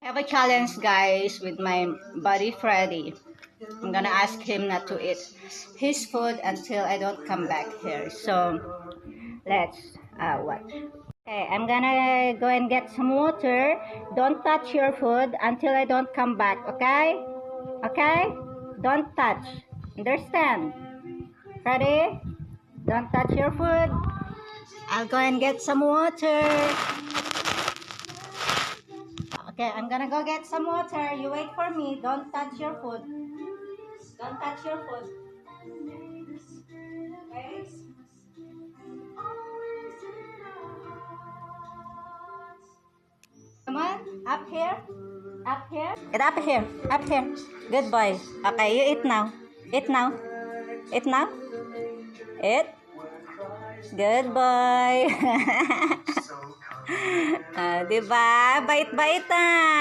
I have a challenge, guys, with my buddy Freddy. I'm gonna ask him not to eat his food until I don't come back here. So let's watch. Okay, I'm gonna go and get some water. Don't touch your food until I don't come back, okay? Okay? Don't touch. Understand? Freddy? Don't touch your food. I'll go and get some water. Okay, I'm gonna go get some water. You wait for me. Don't touch your food. Don't touch your food. Okay? Come on, up here. Up here. Get up here. Up here. Good boy. Okay, you eat now. Eat now. Eat now. Eat. Good boy. Diba? Bait-bait na.